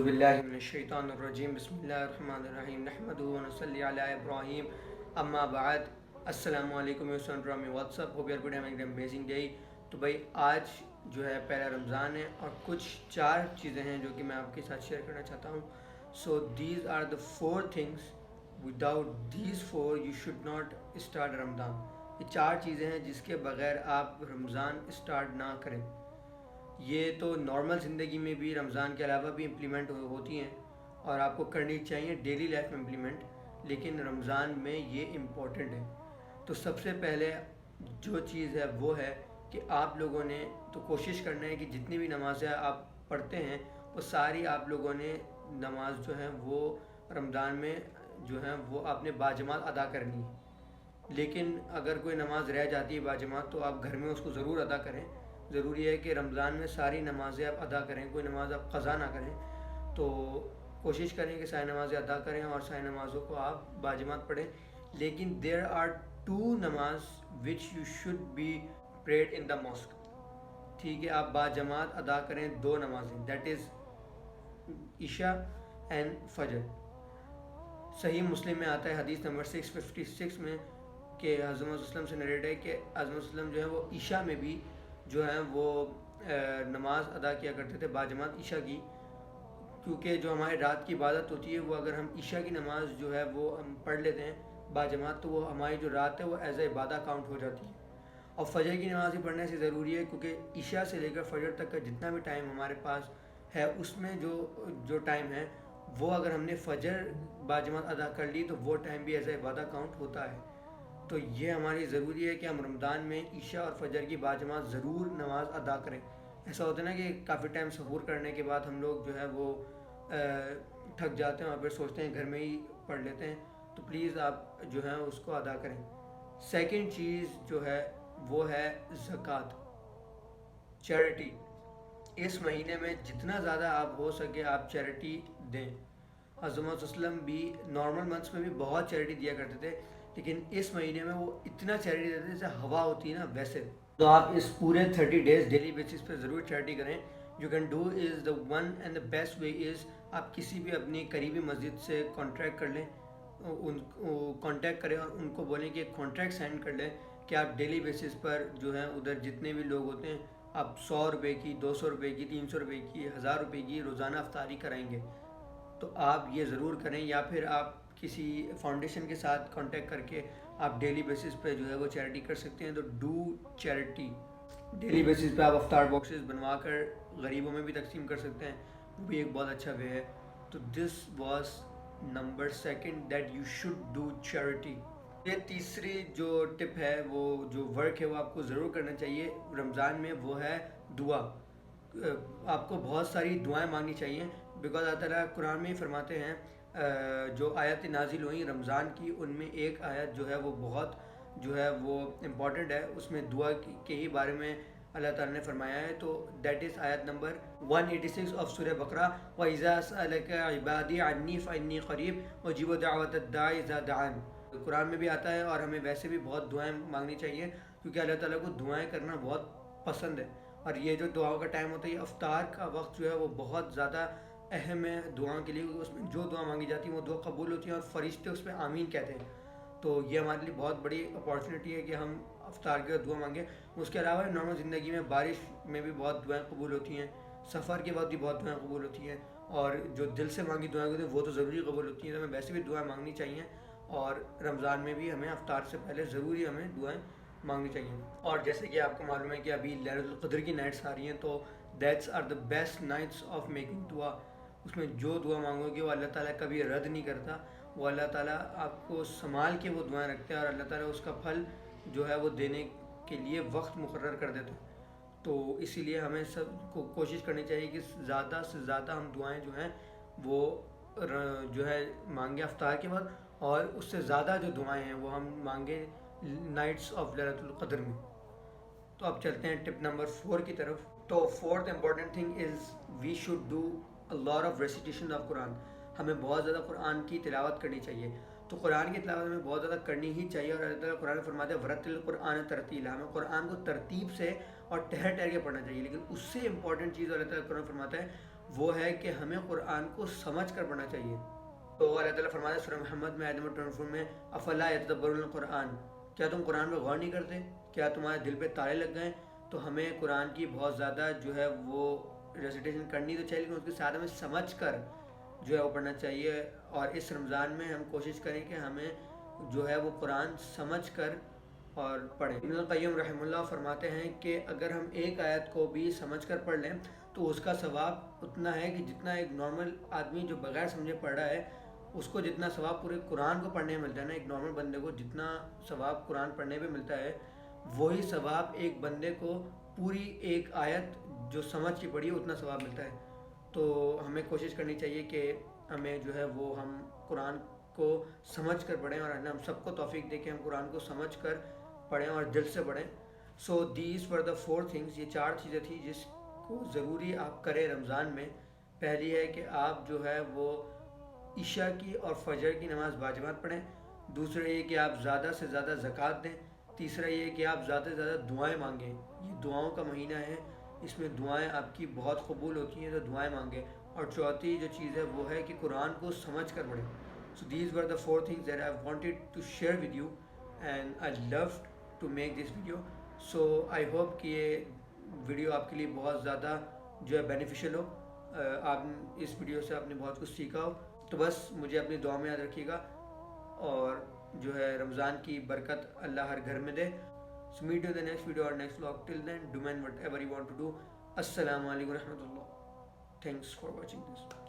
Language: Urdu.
باللہ من الشیطان الرجیم بسم اللہ الرحمن الرحیم نحمدہ و نصلی علی ابراہیم اما بعد السلام علیکم یو سن ڈرامی what's up hope you are good having an amazing day. تو بھائی آج جو ہے پہلا رمضان ہے اور کچھ 4 چیزیں ہیں جو کہ میں آپ کے ساتھ شیئر کرنا چاہتا ہوں. So these are the 4 things without these 4 you should not start Ramzan. یہ 4 چیزیں ہیں جس کے بغیر آپ رمضان اسٹارٹ نہ کریں. یہ تو نارمل زندگی میں بھی رمضان کے علاوہ بھی امپلیمنٹ ہوتی ہیں اور آپ کو کرنی چاہیے ڈیلی لائف میں امپلیمنٹ، لیکن رمضان میں یہ امپورٹنٹ ہے. تو سب سے پہلے جو چیز ہے وہ ہے کہ آپ لوگوں نے تو کوشش کرنا ہے کہ جتنی بھی نمازیں آپ پڑھتے ہیں وہ ساری آپ لوگوں نے نماز جو ہے وہ رمضان میں جو ہے وہ آپ نے باجماعت ادا کرنی ہے. لیکن اگر کوئی نماز رہ جاتی ہے باجماعت تو آپ گھر میں اس کو ضرور ادا کریں. ضروری ہے کہ رمضان میں ساری نمازیں آپ ادا کریں، کوئی نماز آپ قضا نہ کریں. تو کوشش کریں کہ ساری نمازیں ادا کریں اور ساری نمازوں کو آپ باجماعت پڑھیں. لیکن دیر آر 2 نماز which you should be prayed in the mosque. ٹھیک ہے، آپ باجماعت ادا کریں 2 نمازیں، دیٹ از عشاء اینڈ فجر. صحیح مسلم میں آتا ہے حدیث نمبر 656 میں کہ حضرت وسلم سے نریٹ ہے کہ حضرت وسلم جو ہے وہ عشاء میں بھی جو ہے وہ نماز ادا کیا کرتے تھے باجماعت عشاء کی. کیونکہ جو ہماری رات کی عبادت ہوتی ہے وہ اگر ہم عشاء کی نماز جو ہے وہ ہم پڑھ لیتے ہیں باجماعت تو وہ ہماری جو رات ہے وہ ایز اے عبادت کاؤنٹ ہو جاتی ہے. اور فجر کی نماز بھی پڑھنے سے ضروری ہے کیونکہ عشاء سے لے کر فجر تک کا جتنا بھی ٹائم ہمارے پاس ہے اس میں جو ٹائم ہے وہ اگر ہم نے فجر باجماعت ادا کر لی تو وہ ٹائم بھی ایز اے عبادت کاؤنٹ ہوتا ہے. تو یہ ہماری ضروری ہے کہ ہم رمضان میں عشاء اور فجر کی باجماعت ضرور نماز ادا کریں. ایسا ہوتا ہے نا کہ کافی ٹائم سحور کرنے کے بعد ہم لوگ جو ہے وہ تھک جاتے ہیں اور پھر سوچتے ہیں گھر میں ہی پڑھ لیتے ہیں. تو پلیز آپ جو ہے اس کو ادا کریں. سیکنڈ چیز جو ہے وہ ہے زکوٰۃ، چیریٹی. اس مہینے میں جتنا زیادہ آپ ہو سکے آپ چیریٹی دیں. حضرت وسلم بھی نارمل منتھس میں بھی بہت چیریٹی دیا کرتے تھے، لیکن اس مہینے میں وہ اتنا چیریٹی دیتے جیسے ہوا ہوتی ہے نا ویسے. تو آپ اس پورے 30 days ڈیلی بیسس پہ ضرور چیریٹی کریں. You can do is the one and the best way is آپ کسی بھی اپنی قریبی مسجد سے کانٹریکٹ کر لیں، کانٹیکٹ کریں اور ان کو بولیں کہ ایک کانٹریکٹ سائن کر لیں کہ آپ ڈیلی بیسس پر جو ہے ادھر جتنے بھی لوگ ہوتے ہیں آپ 100 روپے کی، 200 روپے کی، 300 روپے کی، 1000 روپے کی روزانہ افطاری کرائیں گے. تو آپ یہ ضرور کریں، یا پھر آپ کسی فاؤنڈیشن کے ساتھ کانٹیکٹ کر کے آپ ڈیلی بیسس پہ جو ہے وہ چیریٹی کر سکتے ہیں. تو ڈو چیریٹی. ڈیلی بیسس پہ آپ افطار باکسز بنوا کر غریبوں میں بھی تقسیم کر سکتے ہیں، وہ بھی ایک بہت اچھا وے ہے. تو this was number 2 that you should do charity. یہ تیسری جو ٹپ ہے، وہ جو ورک ہے وہ آپ کو ضرور کرنا چاہیے رمضان میں، وہ ہے دعا. آپ کو بہت ساری دعائیں مانگنی چاہیے بیکاز اللہ تعالیٰ قرآن میں ہی فرماتے ہیں جو آیت نازل ہوئیں رمضان کی ان میں ایک آیت جو ہے وہ بہت جو ہے وہ امپورٹنٹ ہے. اس میں دعا کے ہی بارے میں اللہ تعالیٰ نے فرمایا ہے. تو دیٹ از آیت نمبر 186 آف سورہ بقرہ، وَإِذَا سَأَلَكَ عِبَادِي عَنِّي فَإِنِّي قَرِيبٌ أُجِيبُ دَعْوَةَ الدَّاعِ إِذَا دَعَانِ. قرآن میں بھی آتا ہے اور ہمیں ویسے بھی بہت دعائیں مانگنی چاہیے کیونکہ اللہ تعالیٰ کو دعائیں کرنا بہت پسند ہے. اور یہ جو دعاؤں کا ٹائم ہوتا ہے، یہ افطار کا وقت جو ہے وہ بہت زیادہ اہم ہے دعاؤں کے لیے. اس میں جو دعا مانگی جاتی ہے وہ دعا قبول ہوتی ہیں اور فرشتے اس پہ آمین کہتے ہیں. تو یہ ہمارے لیے بہت بڑی اپارچونیٹی ہے کہ ہم افطار کے دعا مانگیں. اس کے علاوہ نارمل زندگی میں بارش میں بھی بہت دعائیں قبول ہوتی ہیں، سفر کے بعد بھی بہت دعائیں قبول ہوتی ہیں، اور جو دل سے مانگی دعائیں ہوتی ہیں وہ تو ضروری قبول ہوتی ہیں. تو ہمیں ویسے بھی دعائیں مانگنی چاہیے اور رمضان میں بھی ہمیں افطار سے پہلے ضروری ہمیں دعائیں مانگنی چاہیے. اور جیسے کہ آپ کو معلوم ہے کہ ابھی لیلۃ القدر کی نائٹس آ رہی ہیں، تو that's are the best nights of making دعا. اس میں جو دعا مانگو گے وہ اللہ تعالیٰ کبھی رد نہیں کرتا. وہ اللہ تعالیٰ آپ کو سنبھال کے وہ دعائیں رکھتے ہیں اور اللہ تعالیٰ اس کا پھل جو ہے وہ دینے کے لیے وقت مقرر کر دیتا ہے. تو اسی لیے ہمیں سب کو کوشش کرنی چاہیے کہ زیادہ سے زیادہ ہم دعائیں جو ہیں وہ جو ہے مانگیں افطار کے بعد، اور اس سے زیادہ جو دعائیں ہیں وہ ہم مانگیں نائٹس آف لیلۃ القدر میں. تو اب چلتے ہیں ٹپ نمبر 4 کی طرف. تو 4th important thing is we should do a lot of recitation of Quran. ہمیں بہت زیادہ قرآن کی تلاوت کرنی چاہیے. تو قرآن کی تلاوت ہمیں بہت زیادہ کرنی ہی چاہیے، اور اللہ تعالیٰ قرآن فرماتے ہیں ورتل القرآن ترتیلا. ہمیں قرآن کو ترتیب سے اور ٹھہر ٹھہر کے پڑھنا چاہیے. لیکن اس سے امپورٹنٹ چیز اللہ تعالیٰ قرآن فرماتا ہے وہ ہے کہ ہمیں قرآن کو سمجھ کر پڑھنا چاہیے. تو اللہ تعالیٰ فرماتا ہے سورہ محمد میں آیت نمبر 24 میں افلا یتدبرون القرآن، کیا تم قرآن پہ غور نہیں کرتے، کیا تمہارے دل پہ تالے لگ گئے؟ تو ہمیں قرآن کی بہت زیادہ جو ہے وہ ریسیٹیشن کرنی تو چاہیے، لیکن اس کے ساتھ ہمیں سمجھ کر جو ہے وہ پڑھنا چاہیے. اور اس رمضان میں ہم کوشش کریں کہ ہمیں جو ہے وہ قرآن سمجھ کر اور پڑھیں. ابن القیم رحمہ اللہ فرماتے ہیں کہ اگر ہم ایک آیت کو بھی سمجھ کر پڑھ لیں تو اس کا ثواب اتنا ہے کہ جتنا ایک نارمل آدمی جو بغیر سمجھے پڑھ رہا ہے اس کو جتنا ثواب پورے قرآن کو پڑھنے میں ملتا ہے نا، ایک نارمل بندے کو جتنا ثواب قرآن پڑھنے پہ ملتا ہے وہی ثواب ایک بندے کو پوری ایک آیت جو سمجھ کے پڑھی اتنا ثواب ملتا ہے. تو ہمیں کوشش کرنی چاہیے کہ ہمیں جو ہے وہ ہم قرآن کو سمجھ کر پڑھیں، اور ہم سب کو توفیق دے کہ ہم قرآن کو سمجھ کر پڑھیں اور دل سے پڑھیں. So these were the 4 things, یہ 4 چیزیں تھیں جس کو ضروری آپ کریں رمضان میں. پہلی ہے کہ آپ جو ہے وہ عشاء کی اور فجر کی نماز باجماعت پڑھیں. دوسرا یہ کہ آپ زیادہ سے زیادہ زکوٰۃ دیں. تیسرا یہ کہ آپ زیادہ سے زیادہ دعائیں مانگیں، یہ دعاؤں کا مہینہ ہے، اس میں دعائیں آپ کی بہت قبول ہوتی ہیں، تو دعائیں مانگیں. اور چوتھی جو چیز ہے وہ ہے کہ قرآن کو سمجھ کر پڑھیں. So these were the 4 things that I wanted to share with you and I love to make this video. So I hope کہ یہ ویڈیو آپ کے لیے بہت زیادہ جو ہے بینیفیشیل ہو، آپ اس ویڈیو سے آپ نے بہت کچھ سیکھا ہو. تو بس مجھے اپنی دعا میں یاد رکھیے گا، اور جو ہے رمضان کی برکت اللہ ہر گھر میں دے. So meet you the next video اور next vlog. Till then do man whatever you want to do. السلام علیکم و رحمۃ اللہ. Thanks for watching this.